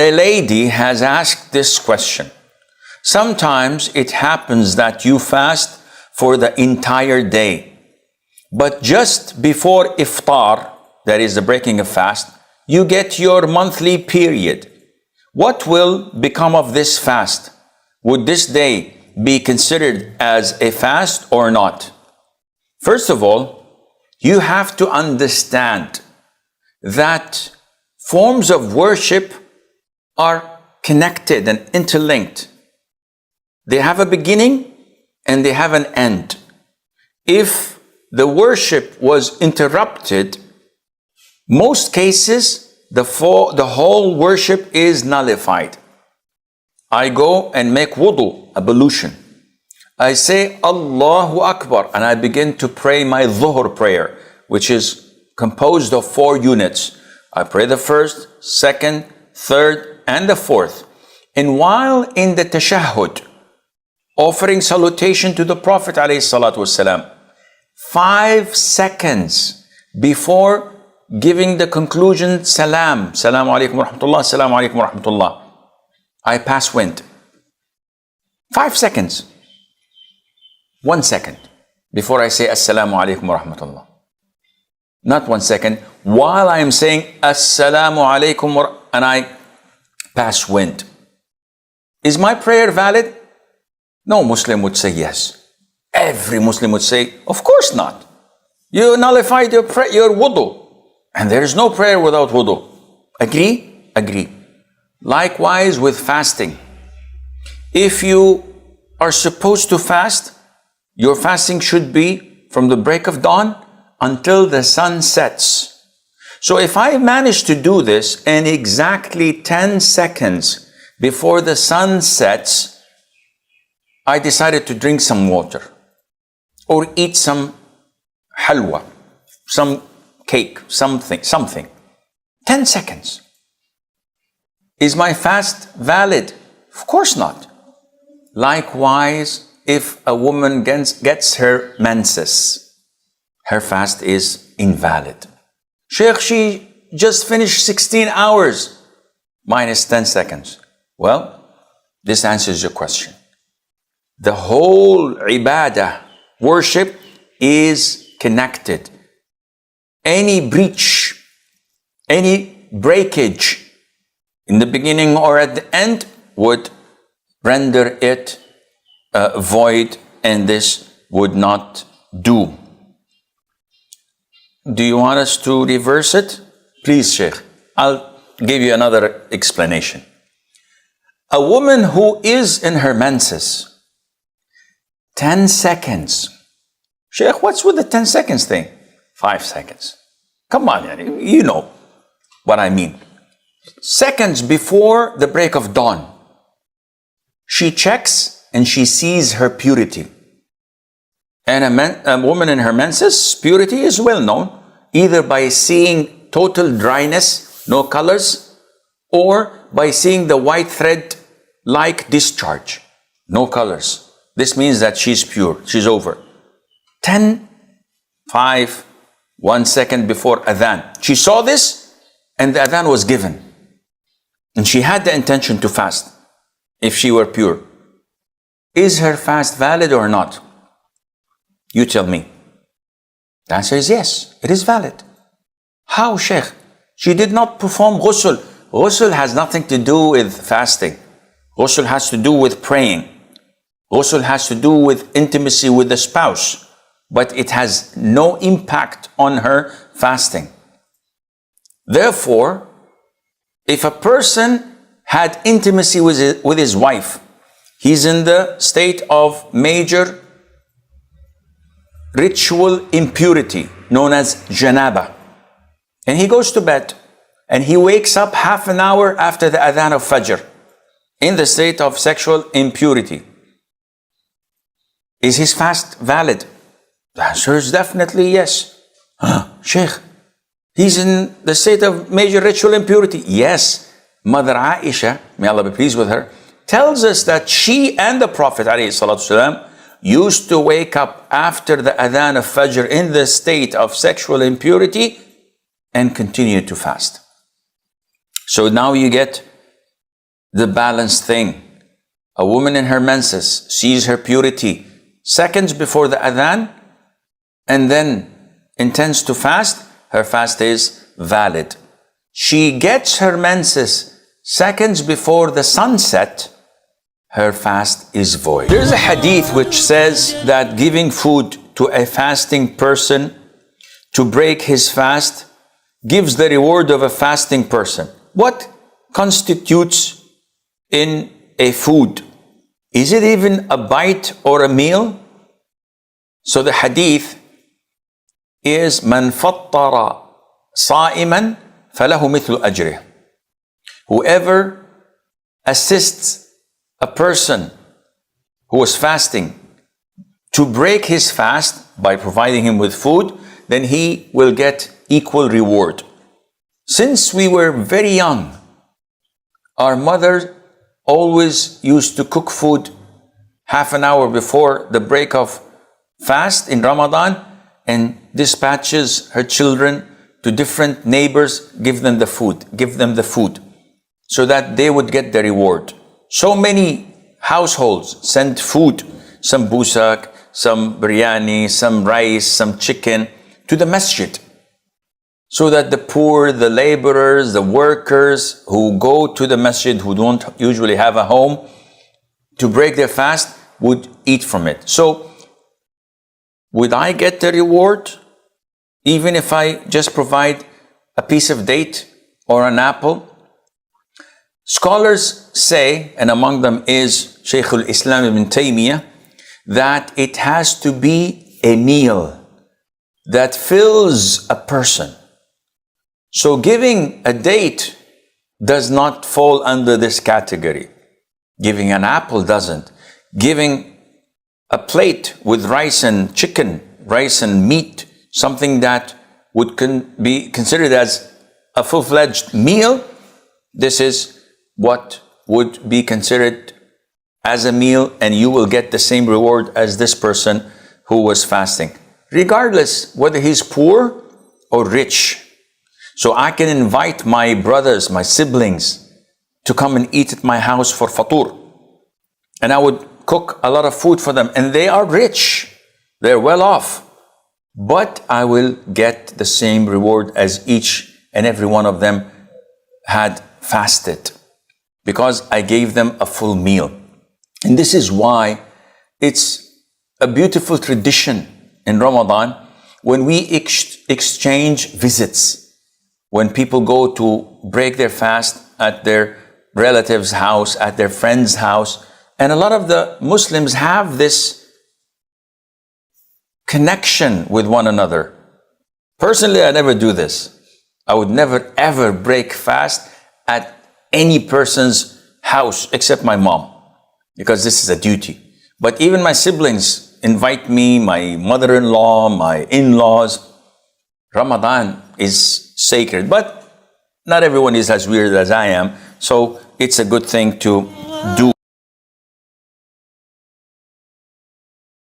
a lady has asked this question. Sometimes it happens that you fast for the entire day, but just before Iftar, that is the breaking of fast, you get your monthly period. What will become of this fast? Would this day be considered as a fast or not? First of all, you have to understand that forms of worship are connected and interlinked. They have a beginning and they have an end. If the worship was interrupted, most cases, the whole worship is nullified. I go and make wudu, ablution. I say Allahu Akbar and I begin to pray my dhuhr prayer, which is composed of 4 units. I pray the first, second, third, and the fourth. And while in the tashahhud, offering salutation to the Prophet ﷺ, 5 seconds before giving the conclusion, salam, salamu alaykum wa rahmatullah, salamu alaykum wa rahmatullah, I pass wind. 5 seconds. 1 second before I say assalamu alaykum wa rahmatullah. Not 1 second. While I am saying assalamu alaykum and I pass wind. Is my prayer valid? No Muslim would say yes. Every Muslim would say, of course not. You nullified your wudu. And there is no prayer without wudu. Agree? Agree. Likewise with fasting. If you are supposed to fast, your fasting should be from the break of dawn until the sun sets. So if I manage to do this in exactly 10 seconds before the sun sets, I decided to drink some water or eat some halwa, some cake, something. 10 seconds. Is my fast valid? Of course not. Likewise, if a woman gets her menses, her fast is invalid. Sheikh, she just finished 16 hours minus 10 seconds. Well, this answers your question. The whole ibadah, worship, is connected. Any breach, any breakage in the beginning or at the end would render it void, and this would not do. Do you want us to reverse it? Please, Sheikh. I'll give you another explanation. A woman who is in her menses, 10 seconds. Sheikh, what's with the 10 seconds thing? 5 seconds. Come on, you know what I mean. Seconds before the break of dawn, she checks and she sees her purity. And a woman in her menses, purity is well known, either by seeing total dryness, no colors, or by seeing the white thread-like discharge, no colors. This means that she's pure, she's over. 10, 5, 1 second before adhan. She saw this and the adhan was given. And she had the intention to fast if she were pure. Is her fast valid or not? You tell me. The answer is yes, it is valid. How, Sheikh? She did not perform ghusl. Ghusl has nothing to do with fasting. Ghusl has to do with praying. Ghusl has to do with intimacy with the spouse. But it has no impact on her fasting. Therefore, if a person had intimacy with his wife, he's in the state of major ritual impurity known as janaba. And he goes to bed and he wakes up half an hour after the adhan of Fajr in the state of sexual impurity. Is his fast valid? The answer is definitely yes. Sheikh, he's in the state of major ritual impurity. Yes. Mother Aisha, may Allah be pleased with her, tells us that she and the Prophet ﷺ used to wake up after the adhan of Fajr in the state of sexual impurity and continue to fast. So now you get the balanced thing. A woman in her menses sees her purity seconds before the adhan and then intends to fast, her fast is valid. She gets her menses seconds before the sunset, her fast is void. There's a hadith which says that giving food to a fasting person to break his fast gives the reward of a fasting person. What constitutes in a food? Is it even a bite or a meal? So the hadith is man fattara sa'iman falahu mithlu ajrih. Whoever assists a person who was fasting to break his fast by providing him with food, then he will get equal reward. Since we were very young, our mother always used to cook food half an hour before the break of fast in Ramadan and dispatches her children to different neighbors, give them the food, so that they would get the reward. So many households send food, some busak, some biryani, some rice, some chicken, to the masjid, so that the poor, the laborers, the workers who go to the masjid, who don't usually have a home to break their fast, would eat from it. So, would I get the reward even if I just provide a piece of date or an apple? Scholars say, and among them is Shaykh al-Islam ibn Taymiyyah, that it has to be a meal that fills a person. So giving a date does not fall under this category. Giving an apple doesn't. Giving a plate with rice and chicken, rice and meat, something that would be considered as a full-fledged meal, this is what would be considered as a meal, and you will get the same reward as this person who was fasting, regardless whether he's poor or rich. So I can invite my brothers, my siblings, to come and eat at my house for fatur. And I would cook a lot of food for them. And they are rich. They're well off. But I will get the same reward as each and every one of them had fasted, because I gave them a full meal. And this is why it's a beautiful tradition in Ramadan when we exchange visits. When people go to break their fast at their relative's house, at their friend's house. And a lot of the Muslims have this connection with one another. Personally, I never do this. I would never ever break fast at any person's house except my mom, because this is a duty. But even my siblings invite me, my mother-in-law, my in-laws. Ramadan is sacred, but not everyone is as weird as I am, so it's a good thing to do.